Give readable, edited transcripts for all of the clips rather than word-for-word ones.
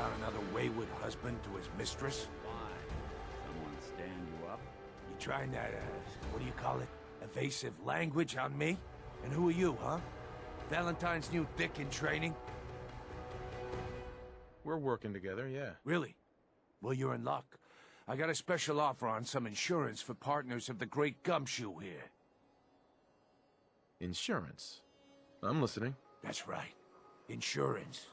out another wayward husband to his mistress? Why? Someone stand you up? You trying that, what do you call it? Evasive language on me? And who are you, huh? Valentine's new dick in training? We're working together, yeah. Really? Well, you're in luck. I got a special offer on some insurance for partners of the Great Gumshoe here. Insurance. I'm listening. That's right. Insurance.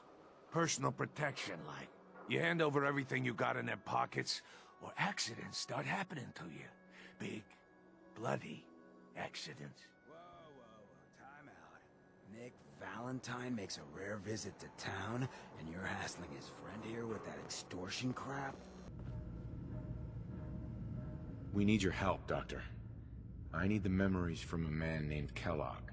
Personal protection, like. You hand over everything you got in their pockets, or accidents start happening to you. Big, bloody accidents. Whoa, time out. Nick Valentine makes a rare visit to town, and you're hassling his friend here with that extortion crap? We need your help, Doctor. I need the memories from a man named Kellogg.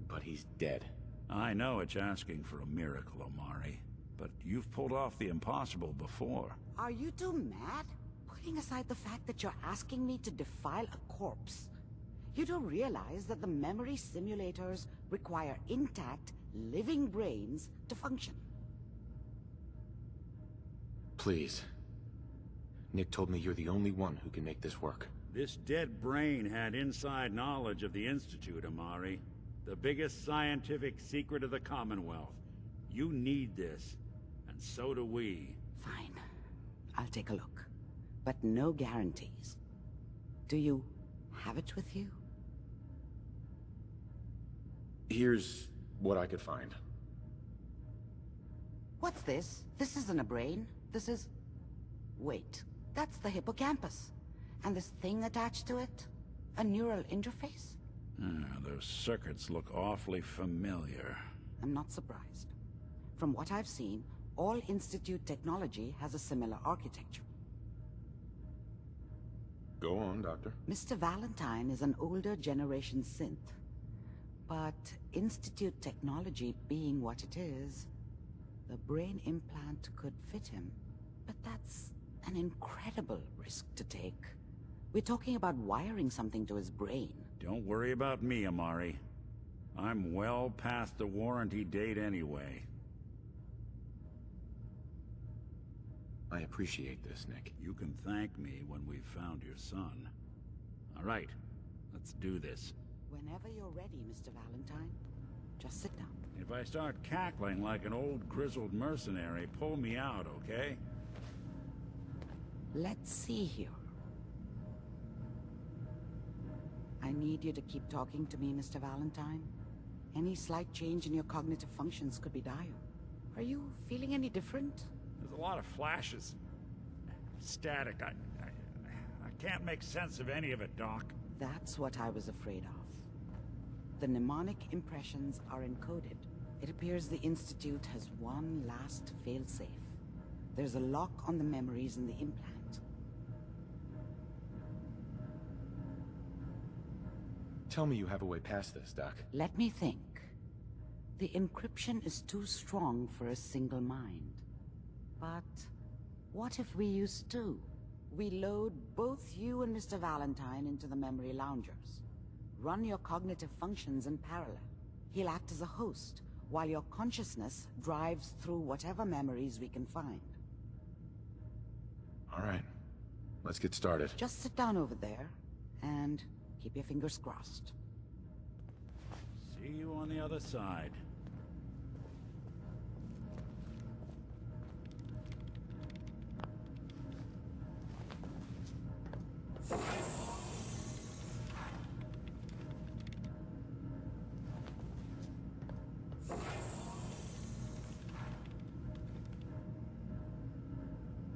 But he's dead. I know it's asking for a miracle, Omari, but you've pulled off the impossible before. Are you two mad? Putting aside the fact that you're asking me to defile a corpse, you don't realize that the memory simulators require intact, living brains to function. Please. Nick told me you're the only one who can make this work. This dead brain had inside knowledge of the Institute, Omari. The biggest scientific secret of the Commonwealth. You need this, and so do we. Fine. I'll take a look. But no guarantees. Do you have it with you? Here's what I could find. What's this? This isn't a brain. This is... Wait. That's the hippocampus. And this thing attached to it? A neural interface? Those circuits look awfully familiar. I'm not surprised. From what I've seen, all Institute technology has a similar architecture. Go on, Doctor. Mr. Valentine is an older generation synth. But Institute technology being what it is, the brain implant could fit him. But that's an incredible risk to take. We're talking about wiring something to his brain. Don't worry about me, Omari. I'm well past the warranty date anyway. I appreciate this, Nick. You can thank me when we've found your son. All right, let's do this. Whenever you're ready, Mr. Valentine. Just sit down. If I start cackling like an old grizzled mercenary, pull me out, okay? Let's see here. I need you to keep talking to me, Mr. Valentine. Any slight change in your cognitive functions could be dire. Are you feeling any different? There's a lot of flashes. Static. I can't make sense of any of it, Doc. That's what I was afraid of. The mnemonic impressions are encoded. It appears the Institute has one last failsafe. There's a lock on the memories in the implant. Tell me you have a way past this, Doc. Let me think. The encryption is too strong for a single mind. But what if we use two? We load both you and Mr. Valentine into the memory loungers. Run your cognitive functions in parallel. He'll act as a host, while your consciousness drives through whatever memories we can find. All right. Let's get started. Just sit down over there, and keep your fingers crossed. See you on the other side.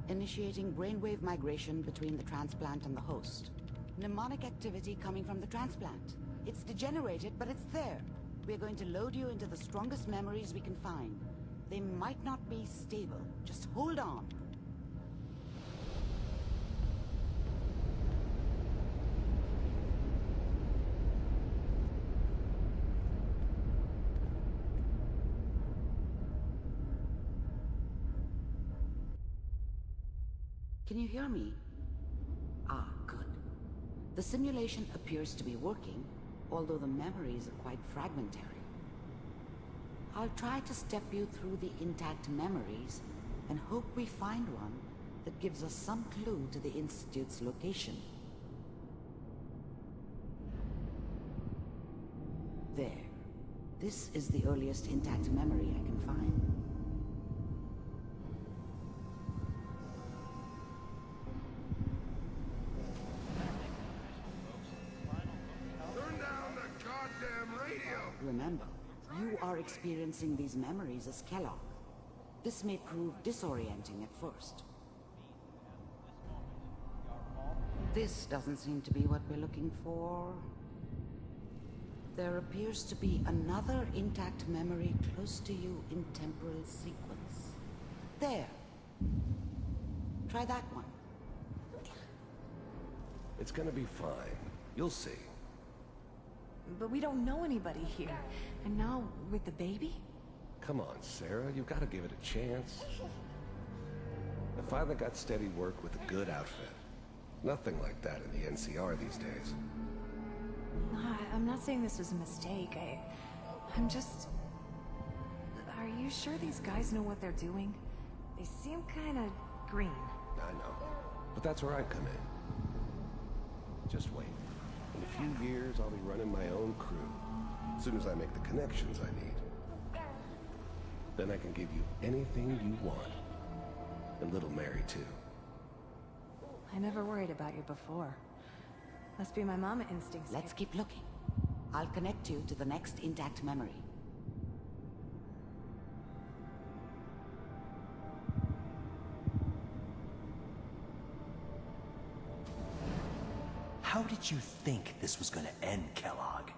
Initiating brainwave migration between the transplant and the host. Mnemonic activity coming from the transplant. It's degenerated, but it's there. We're going to load you into the strongest memories we can find. They might not be stable. Just hold on. Can you hear me? Ah, good. The simulation appears to be working, although the memories are quite fragmentary. I'll try to step you through the intact memories and hope we find one that gives us some clue to the Institute's location. There. This is the earliest intact memory I can find. Turn down the goddamn radio! Remember, you are experiencing these memories as Kellogg. This may prove disorienting at first. This doesn't seem to be what we're looking for. There appears to be another intact memory close to you in temporal sequence. There. Try that one. It's gonna be fine. You'll see. But we don't know anybody here. And now, with the baby? Come on, Sarah, you gotta give it a chance. I finally got steady work with a good outfit. Nothing like that in the NCR these days. I'm not saying this was a mistake. I'm just... Are you sure these guys know what they're doing? They seem kinda green. I know. But that's where I come in. Just wait. In a few years, I'll be running my own crew. As soon as I make the connections I need. Then I can give you anything you want. And little Mary, too. I never worried about you before. Must be my mama instincts. Let's keep looking. I'll connect you to the next intact memory. How did you think this was gonna end, Kellogg?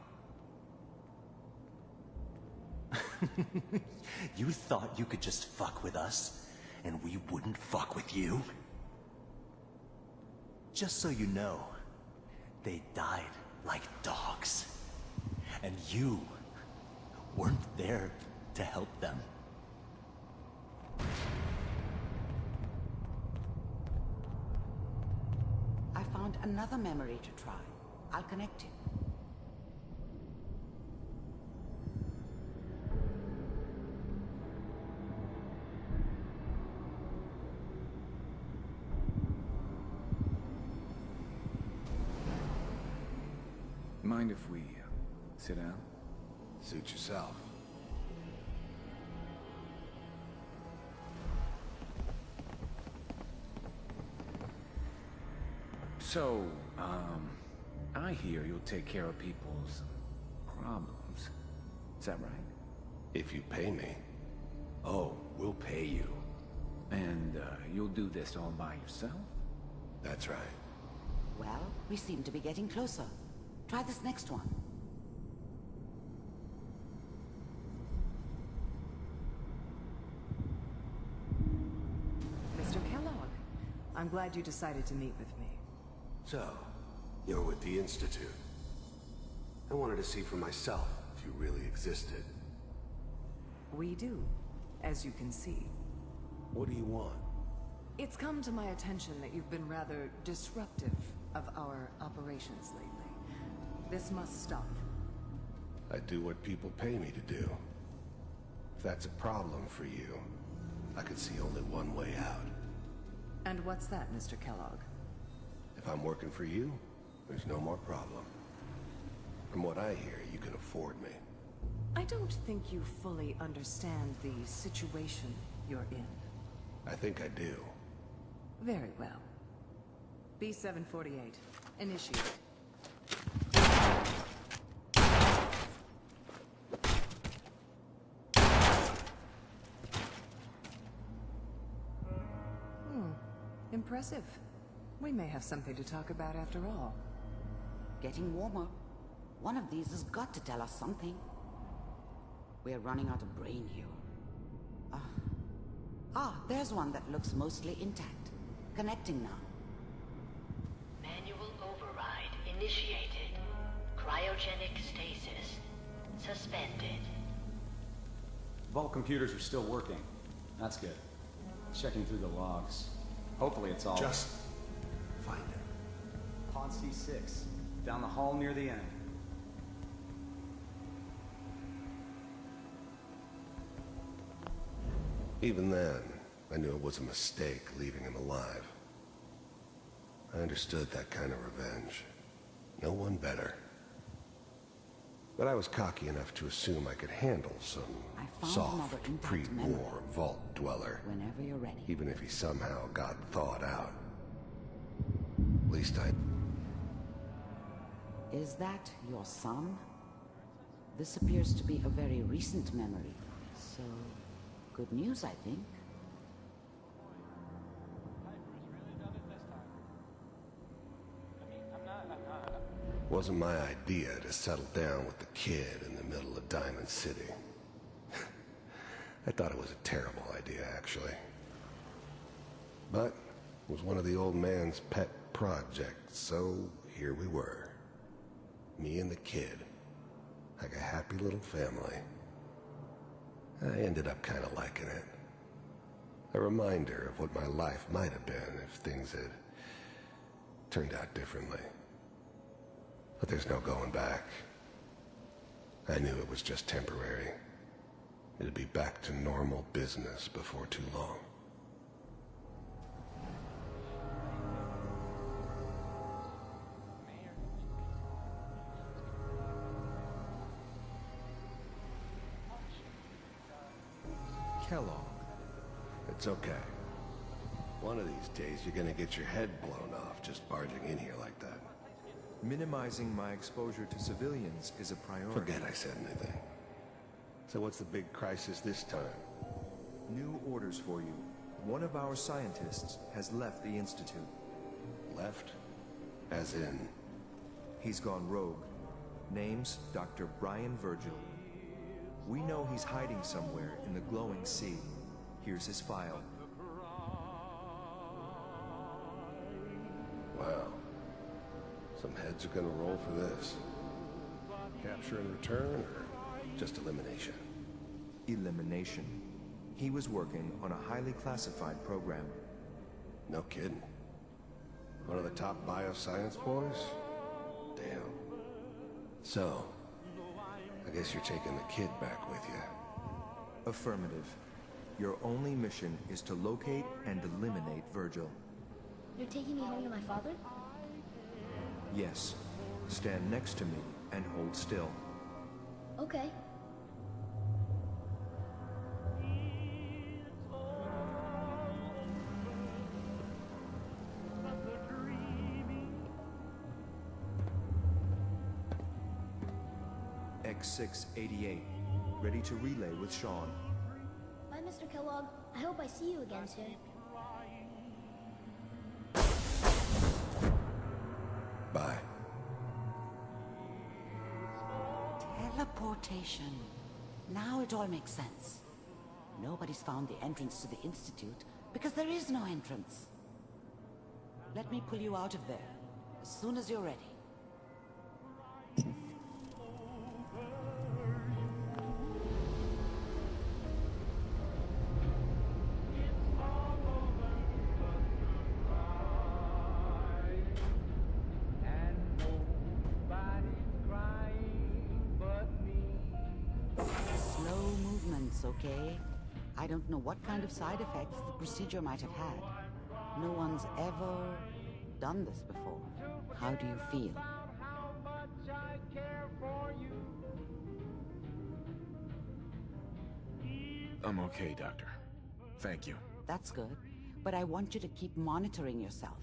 You thought you could just fuck with us, and we wouldn't fuck with you? Just so you know, they died like dogs. And you weren't there to help them. I found another memory to try. I'll connect you. Mind if we sit down? Suit yourself. So, I hear you'll take care of people's problems. Is that right? If you pay me. Oh, we'll pay you. And, you'll do this all by yourself? That's right. Well, we seem to be getting closer. Try this next one. Mr. Kellogg, I'm glad you decided to meet with me. So, you're with the Institute. I wanted to see for myself if you really existed. We do, as you can see. What do you want? It's come to my attention that you've been rather disruptive of our operations lately. This must stop. I do what people pay me to do. If that's a problem for you, I could see only one way out. And what's that, Mr. Kellogg? If I'm working for you, there's no more problem. From what I hear, you can afford me. I don't think you fully understand the situation you're in. I think I do. Very well. B-748. Initiate. Impressive. We may have something to talk about after all. Getting warmer. One of these has got to tell us something. We're running out of brain here. There's one that looks mostly intact. Connecting now. Manual override initiated. Cryogenic stasis suspended. Vault computers are still working. That's good. Checking through the logs. Hopefully it's all... Just find it. Pod C6. Down the hall near the end. Even then, I knew it was a mistake leaving him alive. I understood that kind of revenge. No one better. But I was cocky enough to assume I could handle some soft, pre-war vault dweller. Whenever you're ready. Even if he somehow got thawed out. At least I... Is that your son? This appears to be a very recent memory, so good news, I think. Wasn't my idea to settle down with the kid in the middle of Diamond City. I thought it was a terrible idea, actually. But it was one of the old man's pet projects, so here we were. Me and the kid. Like a happy little family. I ended up kind of liking it. A reminder of what my life might have been if things had turned out differently. But there's no going back. I knew it was just temporary. It'd be back to normal business before too long. Kellogg. It's okay. One of these days you're gonna get your head blown off just barging in here like that. Minimizing my exposure to civilians is a priority. Forget I said anything. So what's the big crisis this time? New orders for you. One of our scientists has left the Institute. Left? As in? He's gone rogue. Name's Dr. Brian Virgil. We know he's hiding somewhere in the glowing sea. Here's his file. Wow. Some heads are gonna roll for this. Capture and return, or just elimination? Elimination. He was working on a highly classified program. No kidding. One of the top bioscience boys? Damn. So, I guess you're taking the kid back with you. Affirmative. Your only mission is to locate and eliminate Virgil. You're taking me home to my father? Yes. Stand next to me and hold still. Okay. X688. Ready to relay with Sean. Bye, Mr. Kellogg. I hope I see you again soon. Bye. Teleportation. Now it all makes sense. Nobody's found the entrance to the Institute because there is no entrance. Let me pull you out of there as soon as you're ready. Okay? I don't know what kind of side effects the procedure might have had. No one's ever done this before. How do you feel? I'm okay, Doctor. Thank you. That's good. But I want you to keep monitoring yourself.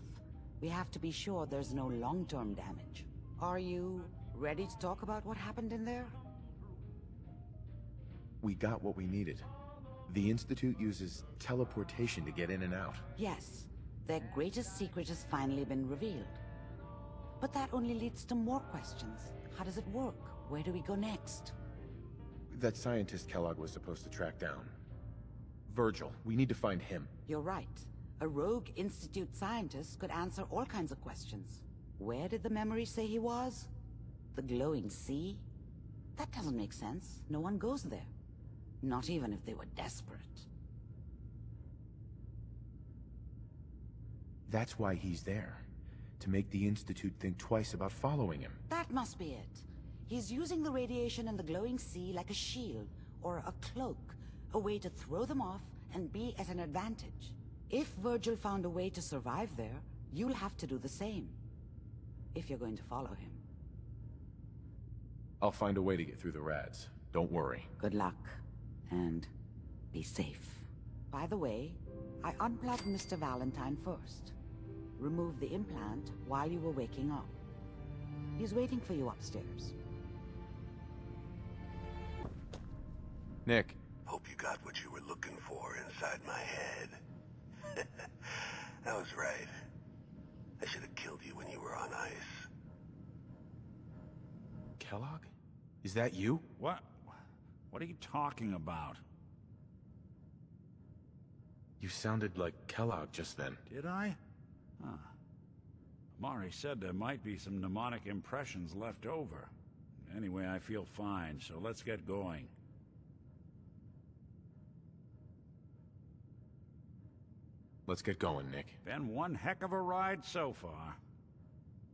We have to be sure there's no long-term damage. Are you ready to talk about what happened in there? We got what we needed. The Institute uses teleportation to get in and out. Yes. Their greatest secret has finally been revealed. But that only leads to more questions. How does it work? Where do we go next? That scientist Kellogg was supposed to track down. Virgil. We need to find him. You're right. A rogue Institute scientist could answer all kinds of questions. Where did the memory say he was? The glowing sea? That doesn't make sense. No one goes there. Not even if they were desperate. That's why he's there. To make the Institute think twice about following him. That must be it. He's using the radiation in the glowing sea like a shield, or a cloak. A way to throw them off and be at an advantage. If Virgil found a way to survive there, you'll have to do the same. If you're going to follow him. I'll find a way to get through the rats. Don't worry. Good luck, and be safe. By the way, I unplugged Mr. Valentine first. Removed the implant while you were waking up. He's waiting for you upstairs. Nick. Hope you got what you were looking for inside my head. I was right. I should have killed you when you were on ice. Kellogg? Is that you? What? What are you talking about? You sounded like Kellogg just then. Did I? Huh. Amari said there might be some mnemonic impressions left over. Anyway, I feel fine, so let's get going. Let's get going, Nick. Been one heck of a ride so far.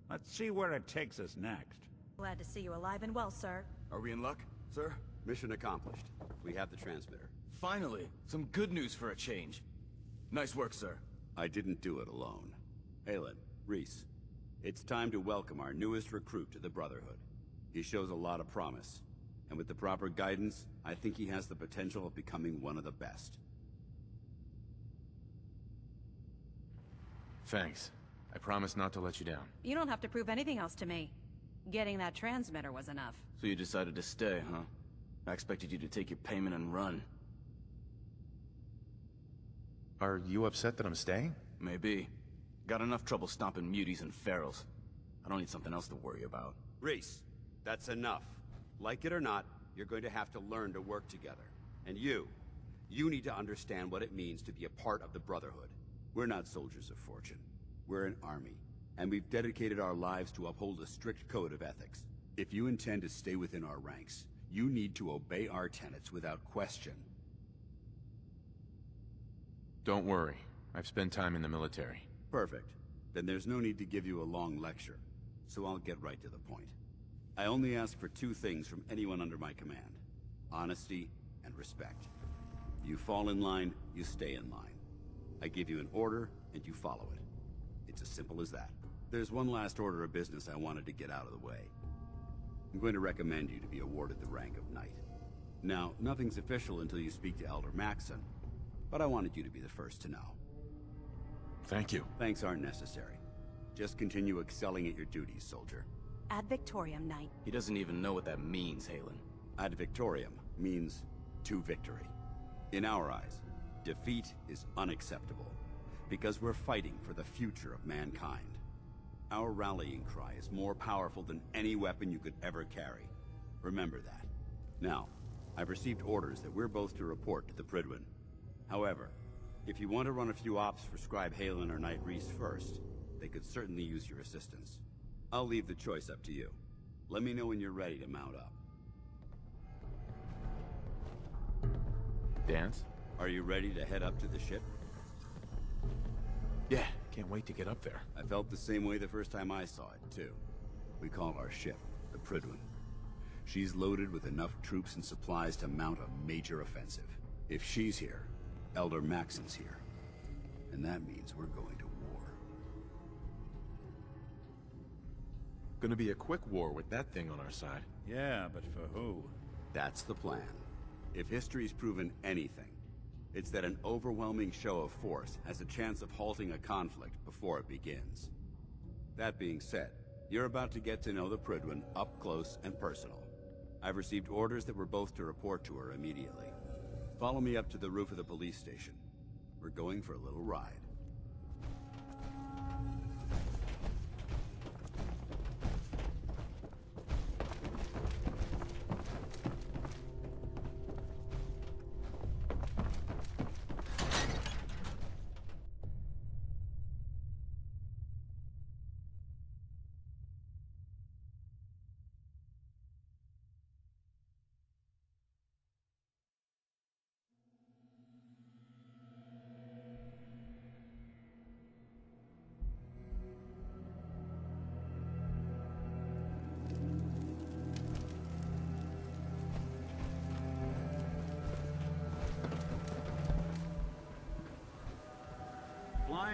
Let's see where it takes us next. Glad to see you alive and well, sir. Are we in luck, sir? Mission accomplished. We have the transmitter. Finally, some good news for a change. Nice work, sir. I didn't do it alone. Aelin, Reese, it's time to welcome our newest recruit to the Brotherhood. He shows a lot of promise, and with the proper guidance, I think he has the potential of becoming one of the best. Thanks. I promise not to let you down. You don't have to prove anything else to me. Getting that transmitter was enough. So you decided to stay, huh? I expected you to take your payment and run. Are you upset that I'm staying? Maybe. Got enough trouble stomping muties and ferals. I don't need something else to worry about. Reese, that's enough. Like it or not, you're going to have to learn to work together. And you need to understand what it means to be a part of the Brotherhood. We're not soldiers of fortune. We're an army, and we've dedicated our lives to uphold a strict code of ethics. If you intend to stay within our ranks, you need to obey our tenets without question. Don't worry. I've spent time in the military. Perfect. Then there's no need to give you a long lecture, so I'll get right to the point. I only ask for two things from anyone under my command: honesty and respect. You fall in line, you stay in line. I give you an order, and you follow it. It's as simple as that. There's one last order of business I wanted to get out of the way. I'm going to recommend you to be awarded the rank of Knight. Now, nothing's official until you speak to Elder Maxson, but I wanted you to be the first to know. Thank you. Thanks aren't necessary. Just continue excelling at your duties, soldier. Ad Victoriam, Knight. He doesn't even know what that means, Halen. Ad Victoriam means to victory. In our eyes, defeat is unacceptable, because we're fighting for the future of mankind. Our rallying cry is more powerful than any weapon you could ever carry. Remember that. Now, I've received orders that we're both to report to the Prydwen. However, if you want to run a few ops for Scribe Halen or Knight Reese first, they could certainly use your assistance. I'll leave the choice up to you. Let me know when you're ready to mount up. Dance? Are you ready to head up to the ship? Yeah, can't wait to get up there. I felt the same way the first time I saw it, too. We call our ship the Prydwen. She's loaded with enough troops and supplies to mount a major offensive. If she's here, Elder Maxson's here. And that means we're going to war. Gonna be a quick war with that thing on our side. Yeah, but for who? That's the plan. If history's proven anything, it's that an overwhelming show of force has a chance of halting a conflict before it begins. That being said, you're about to get to know the Prydwen up close and personal. I've received orders that we're both to report to her immediately. Follow me up to the roof of the police station. We're going for a little ride.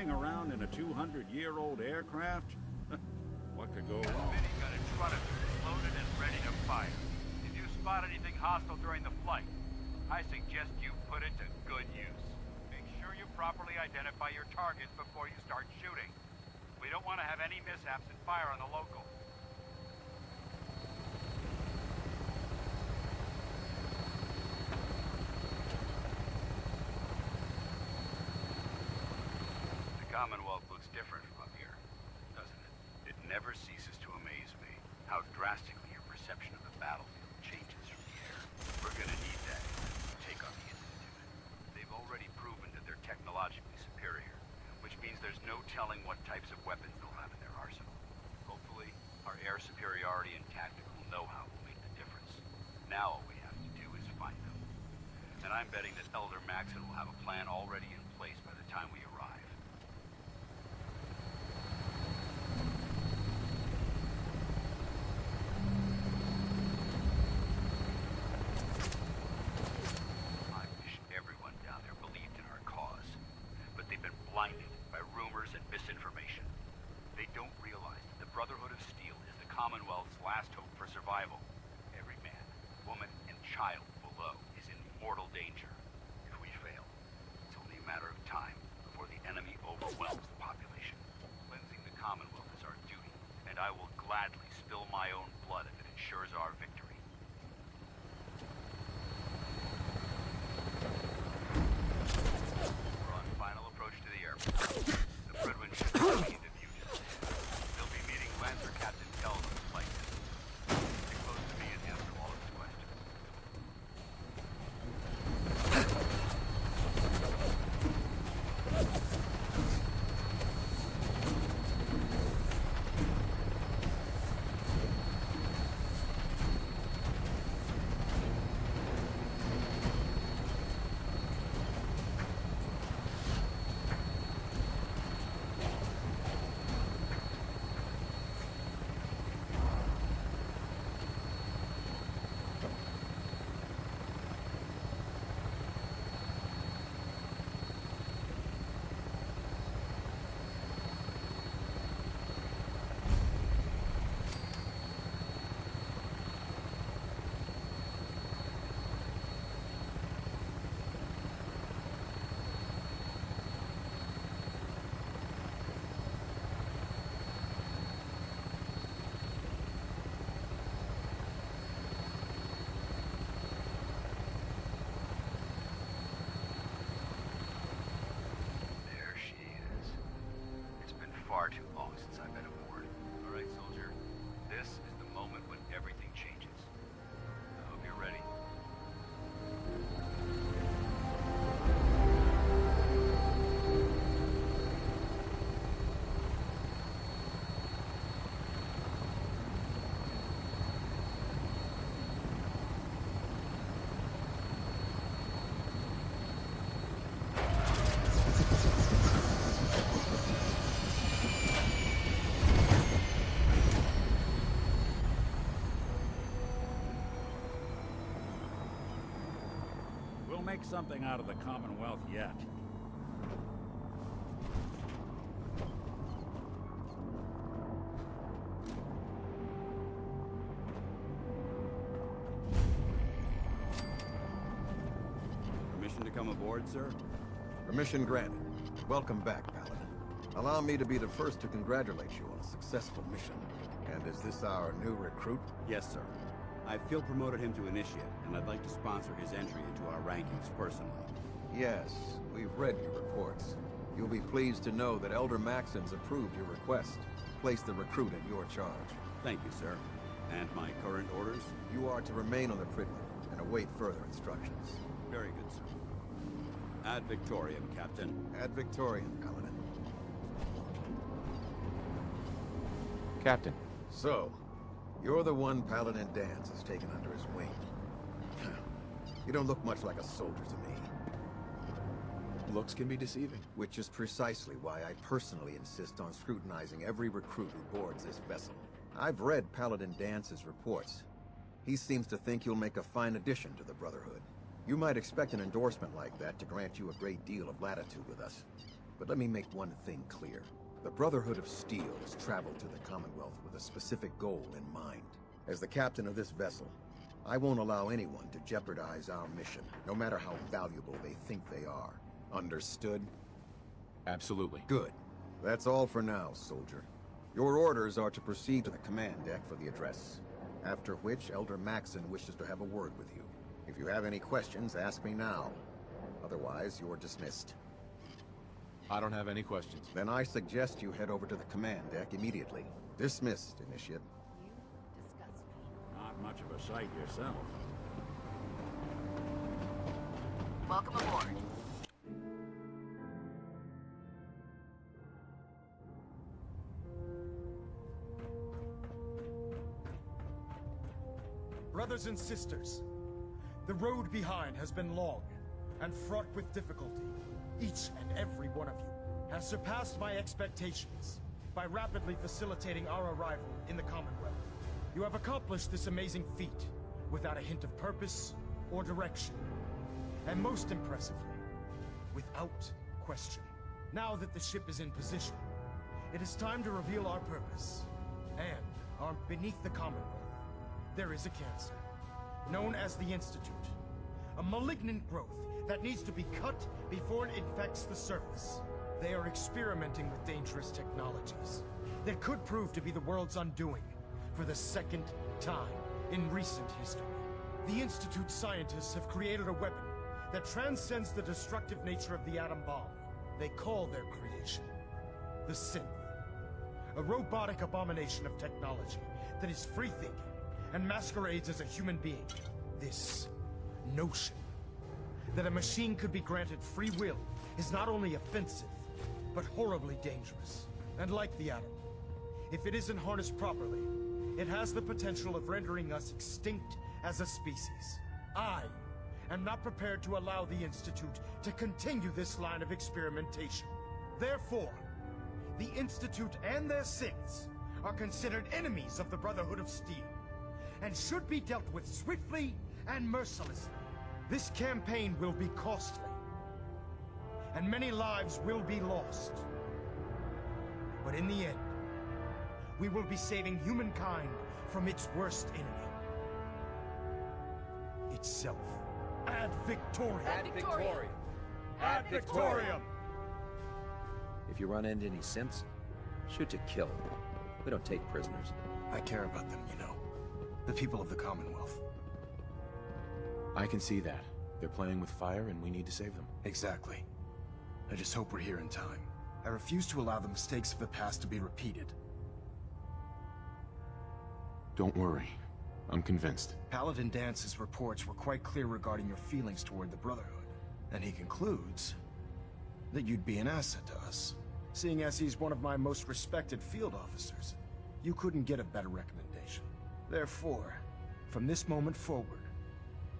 flying around in a 200-year-old aircraft? What could go wrong? Minigun in front of you, loaded and ready to fire. If you spot anything hostile during the flight, I suggest you put it to good use. Make sure you properly identify your target before you start shooting. We don't want to have any mishaps and fire on the local. The Commonwealth looks different from up here, doesn't it? It never ceases to amaze me how drastically your perception of the battlefield changes from the air. We're gonna need that to take on the Institute. They've already proven that they're technologically superior, which means there's no telling what types of weapons they'll have in their arsenal. Hopefully, our air superiority and tactical know-how will make the difference. Now all we have to do is find them. And I'm betting that Elder Maxon will have a plan already in place by the time we arrive. I wish everyone down there believed in our cause, but they've been blinded by rumors and misinformation. They don't realize that the Brotherhood of Steel is the Commonwealth's last hope for survival. Every man, woman, and child below is in mortal danger. If we fail, it's only a matter of time before the enemy overwhelms the population. Cleansing the Commonwealth is our duty, and I will gladly spill my own blood if it ensures our victory. We're on final approach to the airport. The Fredwin ship is coming into view just ahead. They'll be meeting Lancer Captain Kell on the flight. Stay close to me and answer all of his questions. There she is. It's been far too long since I've been aboard. All right, soldier. This is the moment when everything changes. I hope you're ready. We'll make something out of the Commonwealth yet. Permission to come aboard, sir? Permission granted. Welcome back, Paladin. Allow me to be the first to congratulate you on a successful mission. And is this our new recruit? Yes, sir. I field promoted him to initiate, and I'd like to sponsor his entry into our rankings personally. Yes, we've read your reports. You'll be pleased to know that Elder Maxon's approved your request. Place the recruit in your charge. Thank you, sir. And my current orders? You are to remain on the Prydwen and await further instructions. Very good, sir. Ad Victoriam, Captain. Ad Victoriam, Paladin. Captain. So, you're the one Paladin Danse has taken under his wing. You don't look much like a soldier to me. Looks can be deceiving. Which is precisely why I personally insist on scrutinizing every recruit who boards this vessel. I've read Paladin Dance's reports. He seems to think you'll make a fine addition to the Brotherhood. You might expect an endorsement like that to grant you a great deal of latitude with us. But let me make one thing clear. The Brotherhood of Steel has traveled to the Commonwealth with a specific goal in mind. As the captain of this vessel, I won't allow anyone to jeopardize our mission, no matter how valuable they think they are. Understood? Absolutely. Good. That's all for now, soldier. Your orders are to proceed to the command deck for the address, after which Elder Maxon wishes to have a word with you. If you have any questions, ask me now. Otherwise, you're dismissed. I don't have any questions. Then I suggest you head over to the command deck immediately. Dismissed, Initiate. Not much of a sight yourself. Welcome aboard. Brothers and sisters, the road behind has been long and fraught with difficulty. Each and every one of you has surpassed my expectations by rapidly facilitating our arrival in the Commonwealth. You have accomplished this amazing feat without a hint of purpose or direction. And most impressively, without question. Now that the ship is in position, it is time to reveal our purpose. And beneath the Commonwealth, there is a cancer, known as the Institute. A malignant growth that needs to be cut before it infects the surface. They are experimenting with dangerous technologies that could prove to be the world's undoing for the second time in recent history. The Institute's scientists have created a weapon that transcends the destructive nature of the atom bomb. They call their creation the Synth. A robotic abomination of technology that is free-thinking and masquerades as a human being. This notion that a machine could be granted free will is not only offensive, but horribly dangerous. And like the atom, if it isn't harnessed properly, it has the potential of rendering us extinct as a species. I am not prepared to allow the Institute to continue this line of experimentation. Therefore, the Institute and their synths are considered enemies of the Brotherhood of Steel, and should be dealt with swiftly and mercilessly. This campaign will be costly, and many lives will be lost. But in the end, we will be saving humankind from its worst enemy. Itself. Ad Victoriam! Ad Victoriam! Ad Victoriam! If you run into any synths, shoot to kill. We don't take prisoners. I care about them, you know. The people of the Commonwealth. I can see that. They're playing with fire and we need to save them. Exactly. I just hope we're here in time. I refuse to allow the mistakes of the past to be repeated. Don't worry. I'm convinced. Paladin Dance's reports were quite clear regarding your feelings toward the Brotherhood. And he concludes that you'd be an asset to us. Seeing as he's one of my most respected field officers, you couldn't get a better recommendation. Therefore, from this moment forward,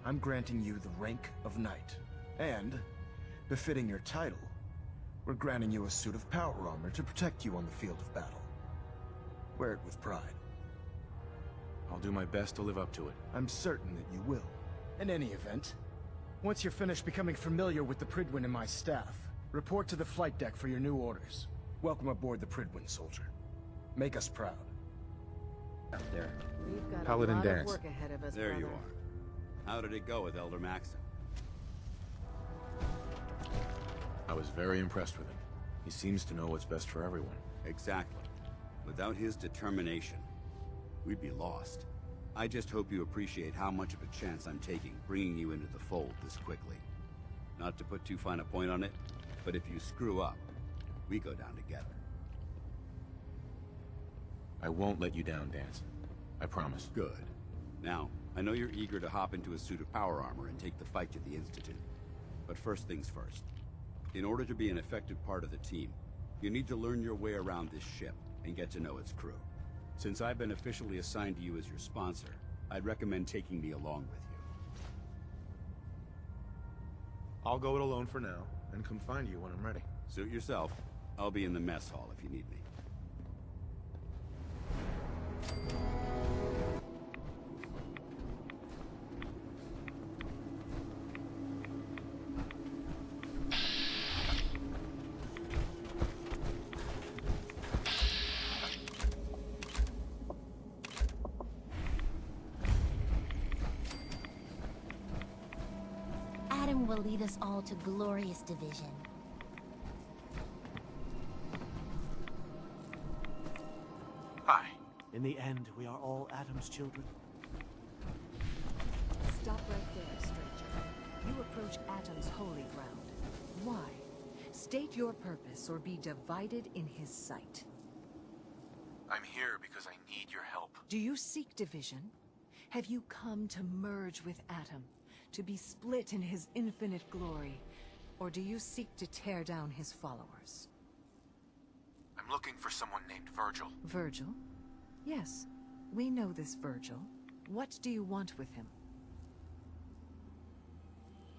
I'm granting you the rank of Knight. And, befitting your title, we're granting you a suit of power armor to protect you on the field of battle. Wear it with pride. I'll do my best to live up to it. I'm certain that you will. In any event, once you're finished becoming familiar with the Prydwen and my staff, report to the flight deck for your new orders. Welcome aboard the Prydwen, soldier. Make us proud. Out there. We've got Paladin a lot Dance. of work ahead of us, There you brother. are. How did it go with Elder Maxon? I was very impressed with him. He seems to know what's best for everyone. Exactly. Without his determination, we'd be lost. I just hope you appreciate how much of a chance I'm taking bringing you into the fold this quickly. Not to put too fine a point on it, but if you screw up, we go down together. I won't let you down, Dance. I promise. Good. Now, I know you're eager to hop into a suit of power armor and take the fight to the Institute. But first things first. In order to be an effective part of the team, you need to learn your way around this ship and get to know its crew. Since I've been officially assigned to you as your sponsor, I'd recommend taking me along with you. I'll go it alone for now, and come find you when I'm ready. Suit yourself. I'll be in the mess hall if you need me. One will lead us all to glorious division. Hi. In the end, we are all Adam's children. Stop right there, stranger. You approach Atom's holy ground. Why? State your purpose or be divided in his sight. I'm here because I need your help. Do you seek division? Have you come to merge with Atom, to be split in his infinite glory? Or do you seek to tear down his followers? I'm looking for someone named Virgil. Virgil? Yes, we know this Virgil. What do you want with him?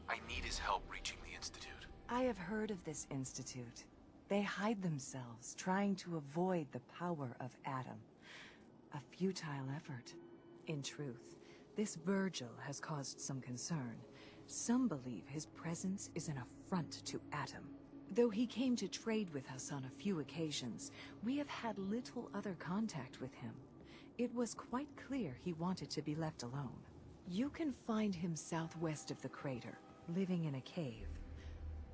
I need his help reaching the Institute. I have heard of this institute. They hide themselves, trying to avoid the power of Atom. A futile effort. In truth, this Virgil has caused some concern. Some believe his presence is an affront to Atom. Though he came to trade with us on a few occasions, we have had little other contact with him. It was quite clear he wanted to be left alone. You can find him southwest of the crater, living in a cave.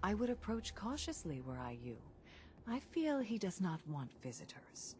I would approach cautiously were I you. I feel he does not want visitors.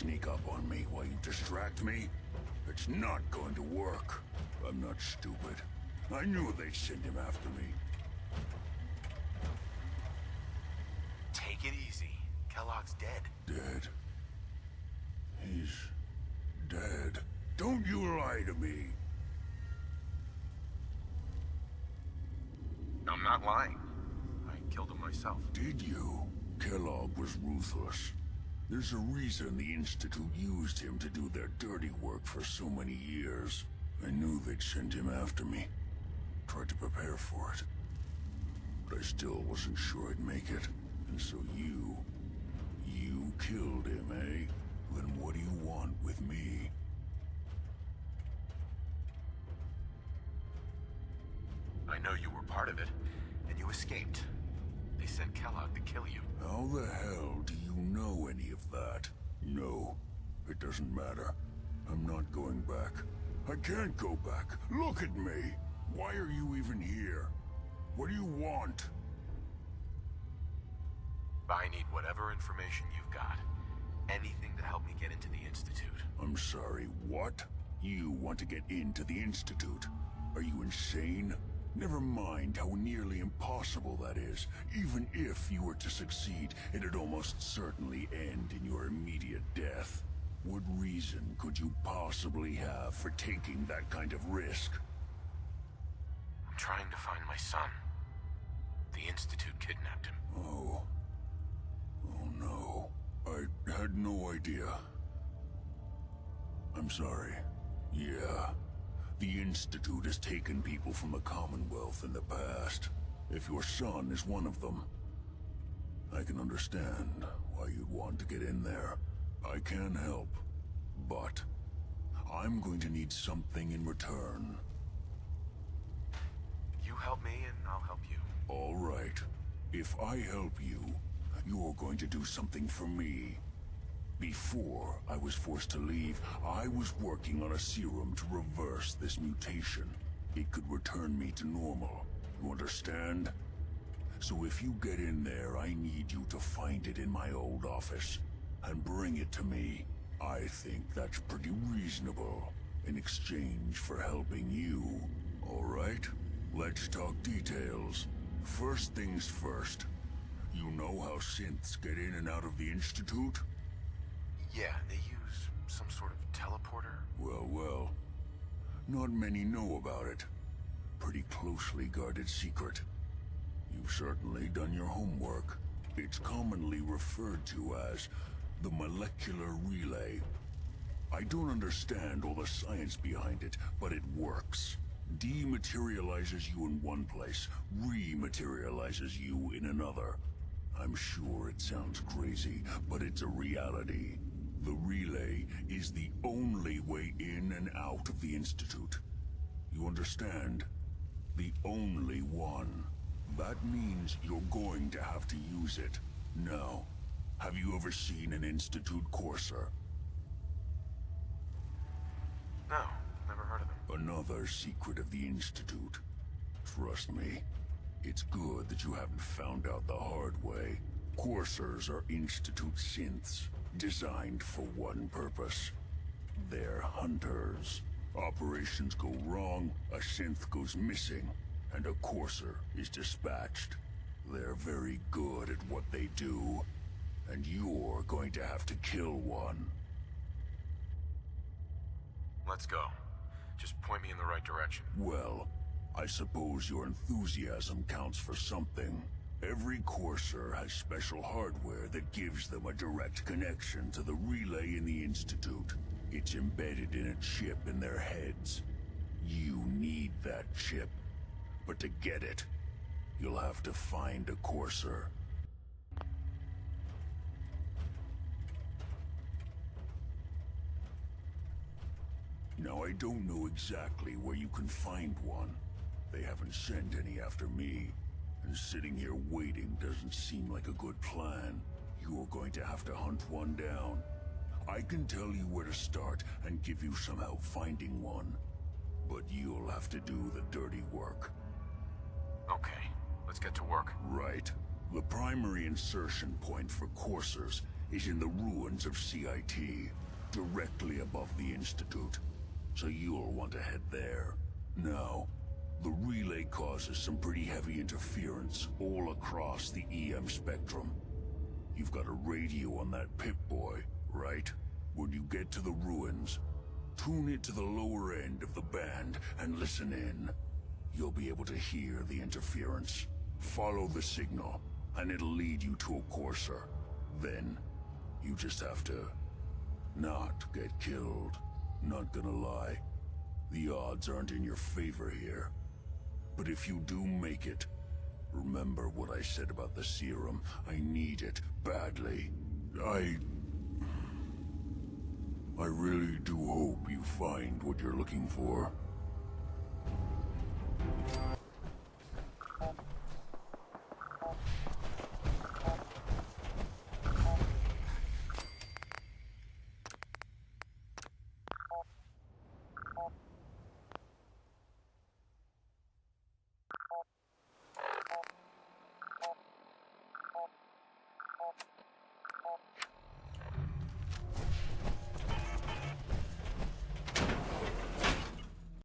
sneak up on me while you distract me? It's not going to work. I'm not stupid. I knew they'd send him after me. Take it easy. Kellogg's dead. Dead? He's dead. Don't you lie to me. I'm not lying. I killed him myself. Did you? Kellogg was ruthless. There's a reason the Institute used him to do their dirty work for so many years. I knew they'd send him after me. Tried to prepare for it. But I still wasn't sure I'd make it. And so you killed him, eh? Then what do you want with me? I know you were part of it, and you escaped. They sent Kellogg to kill you. How the hell do you know any of that? No, it doesn't matter. I'm not going back. I can't go back. Look at me. Why are you even here? What do you want? I need whatever information you've got. Anything to help me get into the Institute. I'm sorry, what? You want to get into the Institute? Are you insane? Never mind how nearly impossible that is. Even if you were to succeed, it'd almost certainly end in your immediate death. What reason could you possibly have for taking that kind of risk? I'm trying to find my son. The Institute kidnapped him. Oh. Oh no. I had no idea. I'm sorry. Yeah. The Institute has taken people from the Commonwealth in the past. If your son is one of them, I can understand why you'd want to get in there. I can help, but I'm going to need something in return. You help me and I'll help you. All right. If I help you, you're going to do something for me. Before I was forced to leave, I was working on a serum to reverse this mutation. It could return me to normal. You understand? So if you get in there, I need you to find it in my old office and bring it to me. I think that's pretty reasonable in exchange for helping you. All right? Let's talk details. First things first. You know how synths get in and out of the Institute? Yeah, they use some sort of teleporter. Well. Not many know about it. Pretty closely guarded secret. You've certainly done your homework. It's commonly referred to as the molecular relay. I don't understand all the science behind it, but it works. Dematerializes you in one place, rematerializes you in another. I'm sure it sounds crazy, but it's a reality. The relay is the only way in and out of the Institute. You understand? The only one. That means you're going to have to use it. Now, have you ever seen an Institute courser? No, never heard of them. Another secret of the Institute. Trust me, it's good that you haven't found out the hard way. Coursers are Institute synths, designed for one purpose. They're hunters. Operations go wrong, a synth goes missing, and a courser is dispatched. They're very good at what they do, and you're going to have to kill one. Let's go. Just point me in the right direction. Well, I suppose your enthusiasm counts for something. Every courser has special hardware that gives them a direct connection to the relay in the Institute. It's embedded in a chip in their heads. You need that chip. But to get it, you'll have to find a courser. Now, I don't know exactly where you can find one. They haven't sent any after me. And sitting here waiting doesn't seem like a good plan. You're going to have to hunt one down. I can tell you where to start and give you some help finding one. But you'll have to do the dirty work. Okay, let's get to work. Right. The primary insertion point for coursers is in the ruins of CIT, directly above the Institute. So you'll want to head there. Now, the relay causes some pretty heavy interference all across the EM spectrum. You've got a radio on that Pip-Boy, right? When you get to the ruins, tune it to the lower end of the band and listen in. You'll be able to hear the interference. Follow the signal, and it'll lead you to a courser. Then, you just have to not get killed. Not gonna lie, the odds aren't in your favor here. But if you do make it, remember what I said about the serum. I need it badly. I really do hope you find what you're looking for.